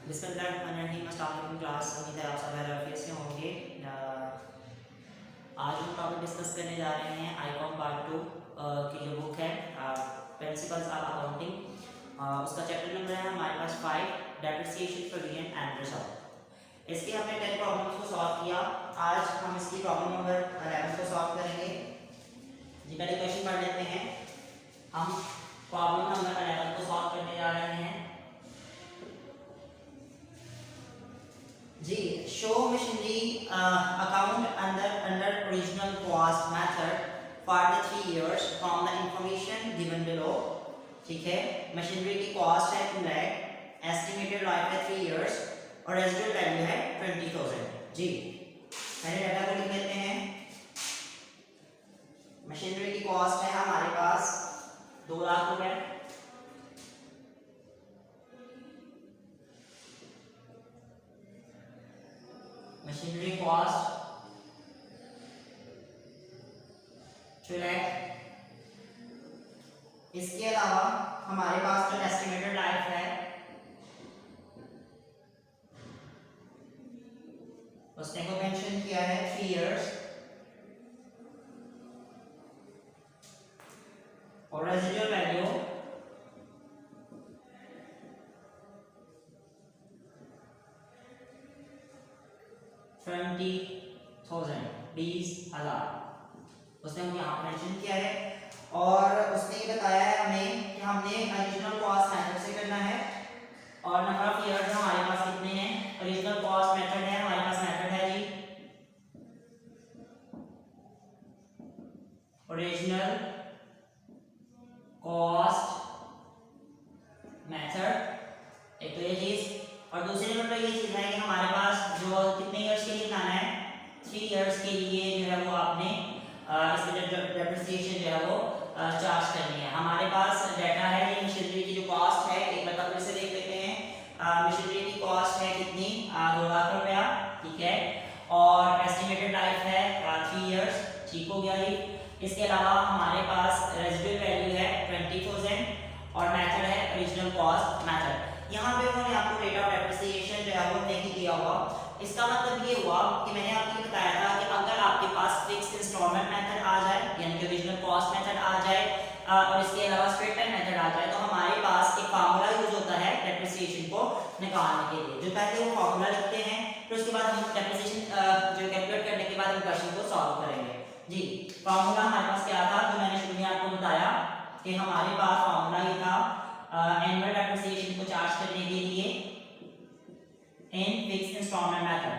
बिस्मिल्लाहिर्रहमानिर्रहीम। अस्सलाम वालेकुम क्लास, उम्मीद है आप सब खैरियत से होंगे। आज हम टॉपिक डिस्कस करने जा रहे हैं आईकॉम पार्ट 2 की जो बुक है प्रिंसिपल्स ऑफ अकाउंटिंग, उसका चैप्टर नंबर है हमारे पास 5 डेप्रिसिएशन प्रोविजन एंड रिजर्व। इसके हमने 10 प्रॉब्लम्स को सॉल्व किया। आज हम इसकी प्रॉब्लम नंबर 11 को सॉल्व करेंगे। जी पहले क्वेश्चन पढ़ लेते हैं। हम प्रॉब्लम नंबर 11 को सॉल्व करने जा रहे हैं। जी show machinery account under original cost method for the 3 years from the information given below. ठीक है, मशीनरी की कॉस्ट है 2 लाख, एस्टिमेटेड लाइफ है 3 years और रेजिडुअल वैल्यू है 20,000। जी पहले डाटा को लिख लेते हैं। मशीनरी की कॉस्ट है हमारे पास 2 लाख रुपए। Machinery cost 2 lakh. इसके अलावा हमारे पास जो एस्टिमेटेड लाइफ है उसने को मेंशन किया है 3 years और रेजिडुअल वैल्यू 20,000, 20,000 उसने हमें यहाँ मेंशन किया है। और उसने ये बताया है हमें कि हमने ओरिजिनल कॉस्ट मेथड से करना है और नंबर ऑफ ईयर्स हमारे पास कितने हैं। ओरिजिनल कॉस्ट मेथड है हमारे पास, मेथड है जी ओरिजिनल कॉस्ट मेथड, एक तो ये चीज। और दूसरी नंबर पर ये चीज है कि हमारे पास जो कितने ईयर्स के लिए बनाना है, 3 years के लिए जो है वो आपने इसकी डेप्रिसिएशन जो है वो चार्ज करनी है। हमारे पास डाटा है ये मशीनरी की जो कॉस्ट है, एक बार फिर से देख लेते हैं। मशीनरी की कॉस्ट है कितनी, 2 लाख रुपया। ठीक है, और एस्टिमेटेड लाइफ है 3 years। ठीक हो गया जी। इसके अलावा हमारे पास रेजिडुअल वैल्यू है 20,000 और मेथड है ओरिजिनल कॉस्ट मेथड। यहाँ पे उन्होंने आपको रेट ऑफ डेप्रिसिएशन जो है वो नहीं दिया हुआ। इसका मतलब ये हुआ कि मैंने आपको बताया था कि अगर आपके पास फिक्स इंस्टॉलमेंट मेथड आ जाए यानी कि ओरिजिनल कॉस्ट मेथड आ जाए और इसके अलावा स्ट्रेट टाइम मेथड आ जाए तो हमारे पास एक फार्मूला यूज होता है डेप्रिसिएशन को निकालने के लिए। जो पहले वो फार्मूला लिखते हैं फिर उसके बाद हम डेप्रिसिएशन जो कैलकुलेट करने के बाद हम क्वेश्चन को सॉल्व करेंगे। जी फार्मूला हमारे पास क्या था, जो मैंने शुरू में आपको बताया कि हमारे पास फार्मूला ये था एनुअल डेप्रिसिएशन को चार्ज करने के लिए इन fix instalment method.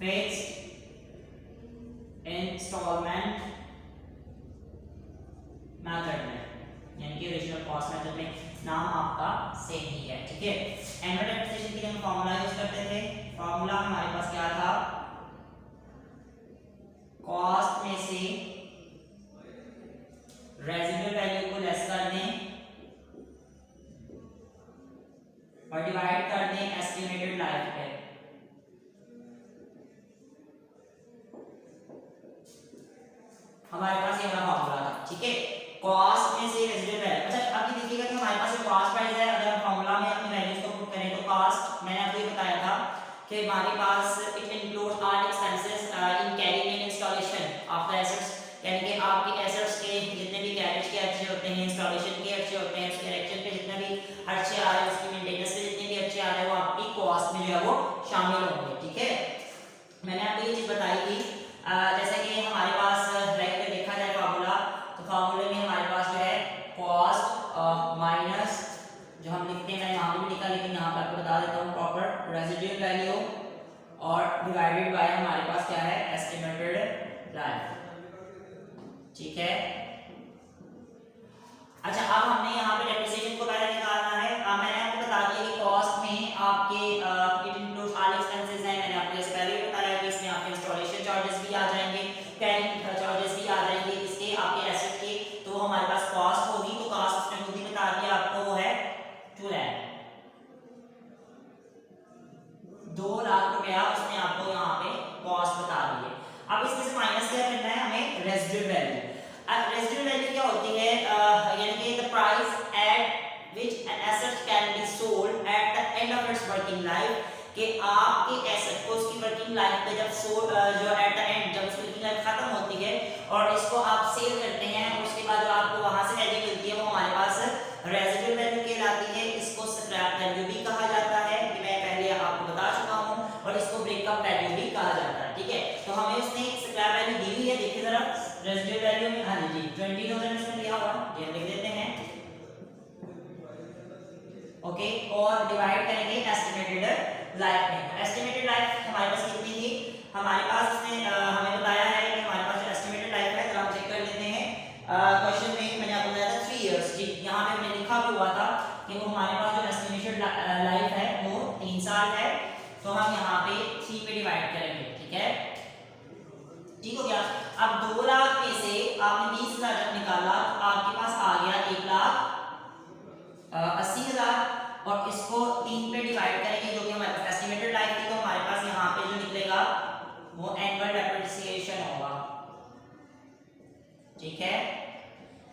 Fixed instalment method में यानी कि ओरिजिनल कॉस्ट मेथड में नाम आपका सेम ही है। ठीक है, एनुअल डेप्रिसिएशन के लिए हम फार्मूला यूज करते थे। फार्मूला हमारे पास क्या था, कॉस्ट में से रेजिडुअल वैल्यू को लेस कर दें और डिवाइड कर दें एस्टिमेटेड लाइफ पे। हमारे पास ये वाला फार्मूला था। ठीक है, कॉस्ट में से रेजिडुअल वैल्यू। अच्छा अब ये देखिएगा कि हमारे पास जो कॉस्ट प्राइस है, अगर हम फार्मूला में अपनी वैल्यूज को पुट करें तो कॉस्ट मैंने आपको ये बताया था कि हमारे पास it includes all expenses in carrying and installation of the assets, यानी कि आपके एसेट्स के जितने भी कैरेज के खर्चे होते हैं, इंस्टॉलेशन के खर्चे होते हैं, उसके इरेक्शन पे जितने भी खर्चे आ रहे हैं, उसकी मेंटेनेंस पे जितने भी खर्चे आ रहे हैं वो आपकी कॉस्ट में जो है वो शामिल होंगे। ठीक है, मैंने आपको ये चीज बताई थी। जैसे कि हमारे पास लाइक देखा जाए फार्मूला, तो फार्मूले में हमारे पास जो है कॉस्ट माइनस जो हम लिखते हैं, यहाँ पे भी लिखा लेकिन यहाँ पे आपको बता देता हूँ प्रॉपर, रेजिडुअल वैल्यू और डिवाइडेड बाय हमारे पास क्या है, एस्टिमेटेड लाइफ। ठीक है, अच्छा अब हमने यहाँ पे डेप्रिसिएशन को पहले निकालना है। मैंने आपको बता दिया कि कॉस्ट में आपके इट इंक्लूड्स ऑल एक्सपेंसेस हैं। मैंने आपको इससे पहले भी बताया कि इसमें आपके इंस्टॉलेशन चार्जेस भी आ जाएंगे, कैरिंग चार्जेस भी आ जाएंगे इसके आपके एसेट के। तो हमारे पास कॉस्ट होगी, तो कॉस्ट उसने खुद ही बता दिया आपको, वो है 2 लाख, 2 लाख रुपया उसने आपको यहाँ पे कॉस्ट बता दी है। अब इसमें से माइनस क्या करना है हमें, रेजिडुअल वैल्यू। अब रेजिडुअल वैल्यू वर्किंग लाइफ कि आपके एसेट को उसकी वर्किंग लाइफ पे जब जो एट द एंड जब उसकी वर्किंग लाइफ खत्म होती है और इसको आप सेल करते हैं, उसके बाद जो आपको वहां से वैल्यू मिलती है वो हमारे पास रेजिडुअल वैल्यू कहलाती है। इसको स्क्रैप वैल्यू भी कहा जाता है, कि मैं पहले आपको बता चुका हूं, और इसको ब्रेकअप वैल्यू भी कहा जाता है। ठीक है, तो हमें उसने स्क्रैप वैल्यू दी हुई है, देखिए जरा रेजिडुअल वैल्यू में, हाँ जी 20,000 इसमें दिया हुआ, ये लिख देते हैं। ओके, और डिवाइड करेंगे एस्टिमेटेड लाइफ में। एस्टिमेटेड लाइफ हमारे पास कितनी थी, हमारे पास इसने हमें बताया है कि हमारे पास जो एस्टिमेटेड लाइफ है, जरा हम चेक कर लेते हैं। क्वेश्चन में मैंने आपको बताया था 3 इयर्स, जी यहाँ पे हमने लिखा भी हुआ था कि वो हमारे पास जो एस्टिमेटेड लाइफ है वो 3 साल है, तो हम यहाँ पे 3 पे डिवाइड करेंगे। ठीक है, ठीक हो गया। अब 2 लाख में से आपने 20,000 जब निकाला तो आपके पास आ गया 1,80,000, और इसको 3 पे डिवाइड करेंगे जो कि हमारे पास एस्टिमेटेड लाइफ थी, तो हमारे पास यहाँ पे जो निकलेगा वो एनुअल डेप्रिसिएशन होगा। ठीक है,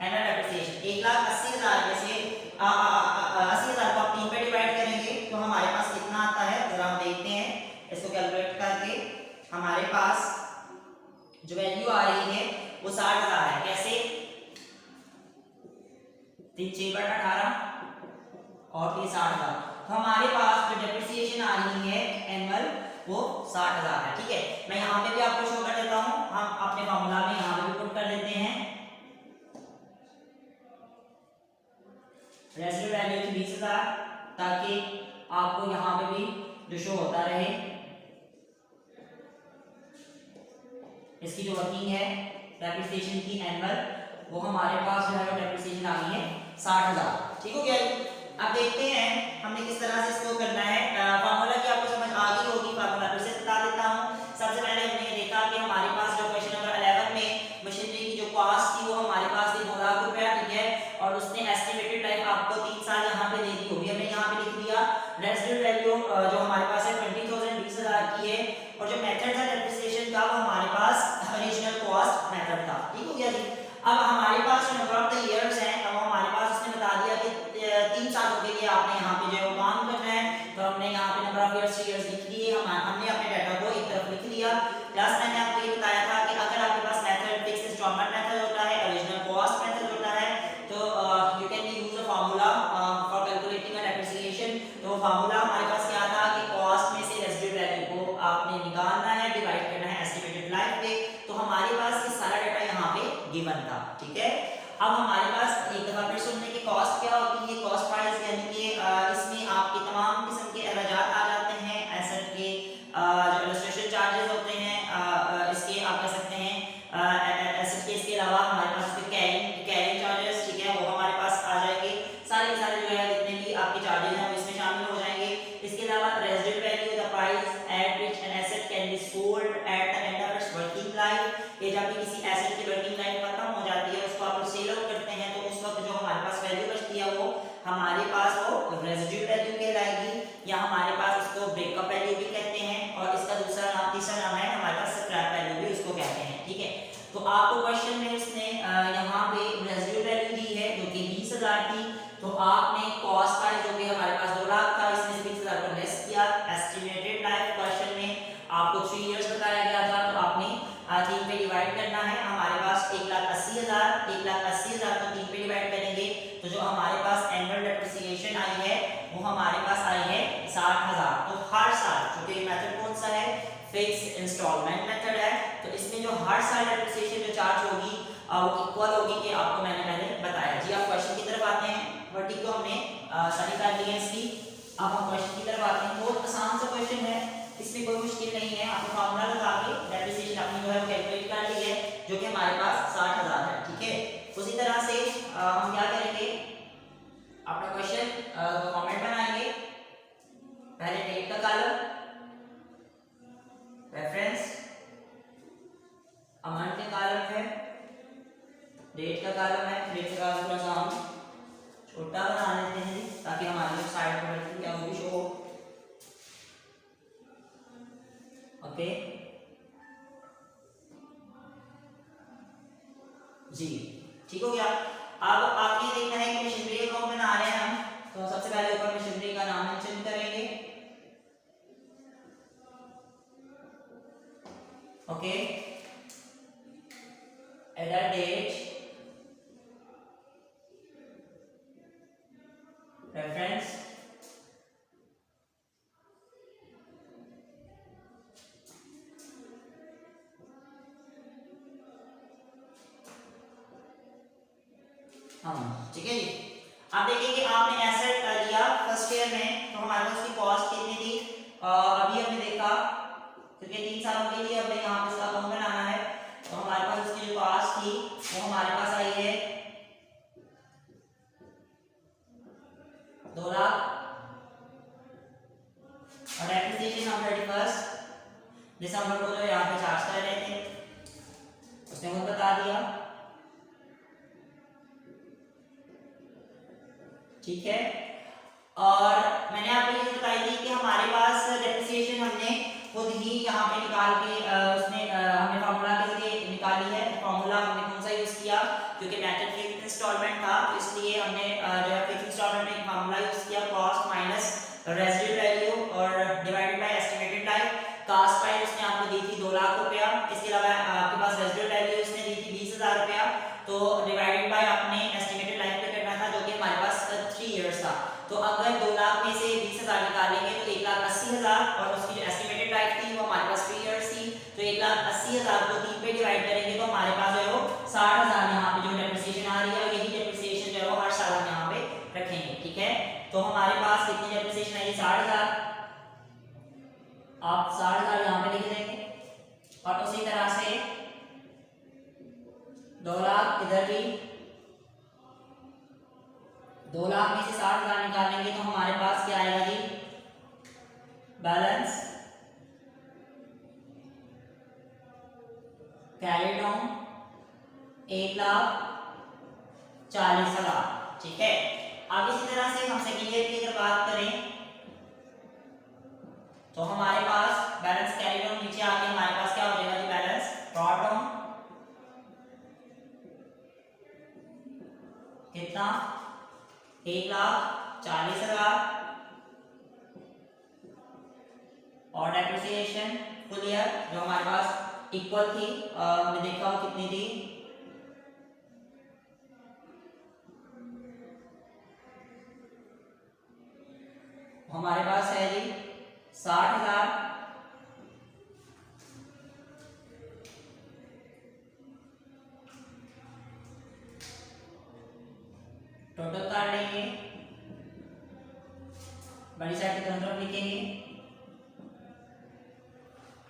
एनुअल डेप्रिसिएशन 1,80,000 में से 80,000 को आप 3 पे डिवाइड करेंगे तो हमारे पास कितना आता है, जरा हम देखते हैं इसको कैलकुलेट करके। हमारे पास जो वैल्यू आ रही है वो 60,000 है। कैसे, 3 6 बटा 18 और 60,000, तो हमारे पास जो डेप्रिसिएशन आ रही है एनुअल वो 60,000 है। ठीक है, मैं यहाँ पे भी आपको शो कर देता हूँ, हम अपने फॉर्मूला में यहाँ पे भी पुट कर देते हैं। रेजिडुअल वैल्यू थी 20,000, ताकि आपको यहाँ पे भी जो शो होता रहे। इसकी जो वर्किंग है डेप्रिसिएशन की एनुअल, वो हमारे पास जो है डेप्रिसिएशन आ गई है 60,000। ठीक हो गया। अब देखते हैं हमने किस तरह से इसको करना है। फार्मूला की आपको समझ आ गई होगी, फार्मूला फिर से बता देता हूं। सबसे पहले हमने ये देखा कि हमारे पास जो क्वेश्चन नंबर 11 में मशीनरी की जो कॉस्ट थी वो हमारे पास थी 2 लाख रुपया। ठीक है, और उसने एस्टिमेटेड लाइफ आपको 3 साल यहाँ पे दे दी होगी। हमने यहाँ पे लिख दिया रेजिडुअल वैल्यू जो हमारे पास है 20,000 20,000 की है, और जो मेथड था डेप्रिसिएशन का वो हमारे पास ओरिजिनल कॉस्ट मेथड था। ठीक हो गया जी। अब हमारे पास जो नंबर ऑफ द इयर्स हैं, अब हमारे पास उसने बता दिया कि 3 सालों के लिए आपने यहाँ पे जो है काम करना है, तो हमने यहाँ पे नंबर ऑफ इयर्स 3 इयर्स लिख दिए। हमने अपने डाटा को एक तरफ लिख लिया। प्लस मैंने आपको ये बताया था कि अगर आपके पास मेथड फिक्स इंस्टॉलमेंट मेथड होता है, ओरिजिनल कॉस्ट मेथड होता है, तो you can use a formula for calculating a depreciation. तो फार्मूला हमारे पास क्या था कि कॉस्ट में से रेजिडुअल वैल्यू को आपने निकालना है, डिवाइड करना है एस्टिमेटेड लाइफ पे। तो हमारे पास ये सारा डाटा यहाँ पे गिवन था। ठीक है, अब हमारे पास एक दफा फिर सुनने की कॉस्ट क्या होती है, कॉस्ट प्राइस, यानी कि इसमें आपके तमाम किस्म के अखराजात आ जाते हैं। एसेट के जो इलस्ट्रेशन चार्जेस होते हैं, इसके आप कह सकते हैं एसेट के, इसके अलावा हमारे पास कैरिंग चार्जेस, ठीक है, वो हमारे पास आ जाएंगे। सारे के सारे जो है जितने भी आपके चार्जेस हैं वो इसमें शामिल हो जाएंगे। इसके अलावा residual value the price at which an asset can be sold at the end of its working life, ये जब भी किसी एसेट की वर्किंग लाइफ खत्म हो जाती है, उसको आप सेल आउट करते हैं, तो उस वक्त जो हमारे पास वैल्यू बचती है वो हमारे पास वो रेजिडुअल वैल्यू कहलाएगी, या हमारे पास इसको ब्रेकअप वैल्यू भी कहते हैं, और इसका दूसरा नाम, तीसरा नाम है हमारे पास स्क्रैप वैल्यू भी उसको कहते हैं। ठीक है, तो आपको क्वेश्चन में उसने यहाँ पे रेजिडुअल वैल्यू दी है जो कि 20,000 थी, तो आपने कॉस्ट प्राइस जो कि हमारे पास 2 लाख था, इसमें से 20,000 को लेस किया। एस्टिमेटेड लाइफ क्वेश्चन में आपको 3 इयर्स बताया गया था, तो आपने 3 पे डिवाइड करना है। हमारे पास 1,80,000 को 3 पे डिवाइड करेंगे तो जो हमारे पास एनुअल डेप्रिसिएशन आई है वो हमारे पास आई है 60,000। तो हर साल, क्योंकि मेथड कौन सा है, फिक्स इंस्टॉलमेंट मेथड है, तो इसमें जो हर साल डेप्रिसिएशन जो चार्ज होगी वो इक्वल होगी, कि आपको मैंने पहले बताया। जी, आप क्वेश्चन की तरफ आते हैं। वर्टी को हमने स्टडी कर ली है इसकी। अब हम क्वेश्चन की तरफ आते हैं। बहुत आसान सा क्वेश्चन है, इसमें कोई मुश्किल नहीं है। आपने फार्मूला लगा के डेप्रिसिएशन अपनी जो है वो कैलकुलेट कर ली है, जो कि हमारे पास 60,000 है। ठीक है, उसी तरह से हम क्या करेंगे, अपना क्वेश्चन फॉर्मेट बनाएंगे। पहले डेट का कॉलम, रेफरेंस, अमाउंट का कॉलम है, डेट का कॉलम है। डेट का कॉलम थोड़ा सा हम छोटा बना लेते हैं ताकि हमारी जो साइड पर क्या वो भी शो हो। ओके जी, ठीक हो गया। अब आपने देखना है कि मशीनरी को बना रहे हैं हम, तो सबसे पहले ऊपर मशीनरी का नाम मेंशन करेंगे। ओके adult age reference हाँ ठीक है जी। आप देखिए कि आपने एसेट लिया फर्स्ट ईयर में, तो हमारे पास उसकी कॉस्ट कितनी थी, अभी हमने देखा क्योंकि 3 सालों के लिए हमें यहाँ पे इसका अकाउंट बनाना है, तो हमारे पास उसकी जो कॉस्ट थी वो हमारे पास आई है 2 लाख, और डेप्रिसिएशन हम 31 दिसंबर को जो यहाँ पे चार्ज कर रहे थे उसने वो बता दिया, ठीक है। और मैंने आपको ये बताई थी कि हमारे पास डेप्रिसिएशन हमने खुद ही यहाँ पे निकाल के उसने हमने फार्मूला के जरिए निकाली है। फार्मूला हमने कौन सा यूज किया, क्योंकि मेथड फिक्स्ड इंस्टॉलमेंट था तो इसलिए हमने जो है फिक्स्ड इंस्टॉलमेंट में फार्मूला यूज किया, कॉस्ट माइनस रेजिडुअल वैल्यू और divided by estimated life. Cost price उसने आपको दी थी 2 लाख रुपया, इसके अलावा आपके पास रेजिडुअल वैल्यू उसने दी थी 20,000 रुपया, तो डिवाइडेड बाय अपने एस्टिमेटेड लाइफ पे करना था जो कि हमारे पास 3 इयर्स था। तो अगर 2 लाख में से 20,000 निकालेंगे तो 1,80,000, और उसकी जो एस्टिमेटेड लाइफ थी वो हमारे पास 3 इयर्स थी, तो 1,80,000 को 3 पे डिवाइड करेंगे तो हमारे पास जो है वो 60,000 यहाँ पे जो डेप्रिसिएशन आ रही है, और यही डेप्रिसिएशन जो है वो हर साल हम यहाँ पे रखेंगे, ठीक है। तो हमारे पास कितनी डेप्रिसिएशन आई, 60,000, आप 60,000 यहाँ पे लिख देंगे, और उसी तरह से 2 लाख इधर भी, 2 लाख में से 60,000 निकालेंगे तो हमारे पास क्या आएगा जी, बैलेंस कैरिड ऑन 1,40,000, ठीक है। अब इसी तरह से हम सेकंड ईयर की अगर बात करें तो हमारे पास बैलेंस कैरिड ऑन नीचे आके हमारे पास क्या हो जाएगा जी, बैलेंस ब्रॉट ऑन कितना, 1,40,000, और डेप्रिसिएशन फुल ईयर जो हमारे पास इक्वल थी, हमने देखा वो कितनी थी, हमारे पास है जी 60,000, टोटल काट लेंगे, बड़ी साइड की तरफ लिखेंगे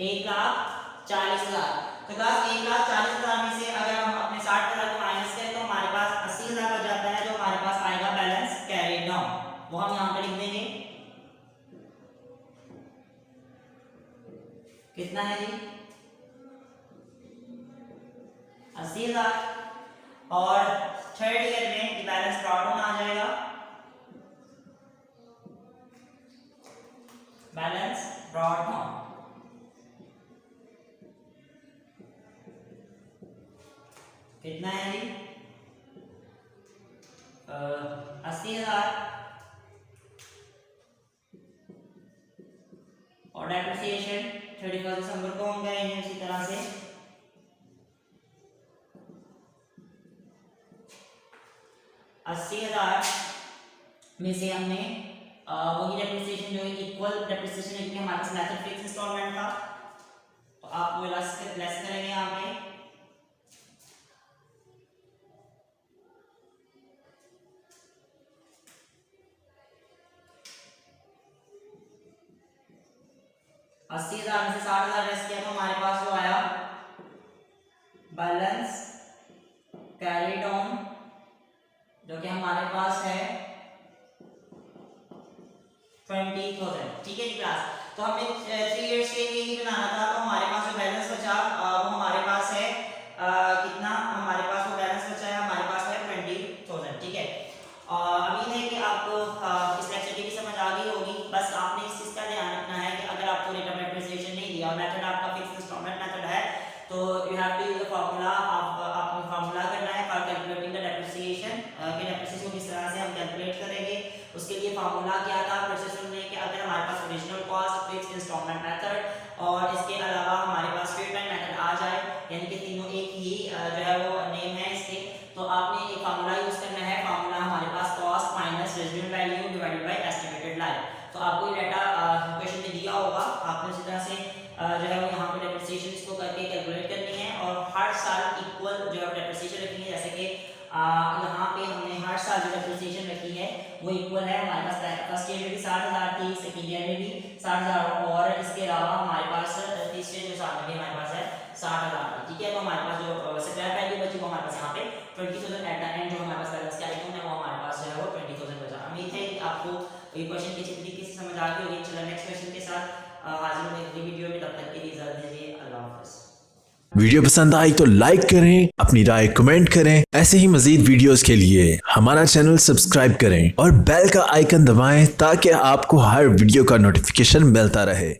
1,40,000। तो क्लास 1,40,000 में से अगर हम अपने 60,000 को माइनस करें तो हमारे पास 80,000 बच जाता है, जो हमारे पास आएगा बैलेंस कैरिड ऑन, वो हम यहाँ पे लिख देंगे, कितना है जी, 80,000, और थर्ड ईयर में बैलेंस ब्रॉट ऑन आ जाएगा, बैलेंस ब्रॉट ऑन कितना है जी, 80,000, और डेप्रिसिएशन 31 दिसंबर को हम करेंगे उसी तरह से, में से हमने वही डेप्रिसिएशन जो है इक्वल डेप्रिसिएशन है, क्योंकि हमारे पास मेथड फिक्स इंस्टॉलमेंट था, तो आप वो लेस करेंगे यहाँ पे, अस्सी हजार में से 60,000 लेस किया तो हमारे पास जो आया बैलेंस कैरिड ऑन, जो कि हमारे पास है 20,000, ठीक है जी क्लास। तो हमें 3 इयर्स के लिए ही बनाना था, तो हमारे पास जो बैलेंस बचा वो हमारे पास है कितना, हमारे पास वो बैलेंस बचा है हमारे पास है 20,000, ठीक है। अभी है कि आपको इस लेक्चर की भी समझ आ गई होगी, बस आपने इस चीज़ का ध्यान रखना है कि अगर आपको रेट ऑफ डेप्रिसिएशन नहीं दिया और मेथड आपका फिक्स इंस्टॉलमेंट मेथड है, तो you have to use the formula, आपको फार्मूला करना है फॉर कैलकुलेटिंग द डेप्रिसिएशन, कि डेप्रिसिएशन को किस तरह से हम कैलकुलेट करेंगे। उसके लिए फार्मूला क्या था, फिर से सुनने कि अगर हमारे पास original cost, fix instalment method और इसके अलावा हमारे पास स्ट्रेट लाइन मेथड आ तो आपने एक फार्मूला यूज करना है, फार्मूला हमारे पास cost minus residual value divided by estimated life. तो आपको ये डाटा क्वेश्चन में दिया होगा, आपने इसी तरह से जो है वो यहाँ पे डेप्रिसिएशन इसको करके कैलकुलेट करनी है और हर साल इक्वल जो है डेप्रिसिएशन रखनी है। जैसे कि यहाँ पे हमने हर साल जो डेप्रिसिएशन रखी है वो इक्वल है। हमारे पास फर्स्ट ईयर में भी 60,000 थी, सेकंड ईयर में भी 60,000 और इसके अलावा हमारे पास तीसरे जो साल में भी हमारे पास है 60,000। ठीक है, तो हमारे पास जो स्क्रैप वैल्यू बची वो हमारे पास यहाँ पे 20,000 एट द एंड जो हमारे पास बैलेंस का आइटम है वो हमारे पास जो है वो 20,000 बचा। उम्मीद है कि आपको ये क्वेश्चन अच्छी तरीके से समझ आ गई होगी। चलो नेक्स्ट क्वेश्चन के साथ हाजिर होंगे अगली वीडियो में, तब तक के लिए इजाजत दीजिए। अल्लाह हाफ़िज़। वीडियो पसंद आई तो लाइक करें, अपनी राय कमेंट करें। ऐसे ही मजीद वीडियोस के लिए हमारा चैनल सब्सक्राइब करें और बेल का आइकन दबाएं ताकि आपको हर वीडियो का नोटिफिकेशन मिलता रहे।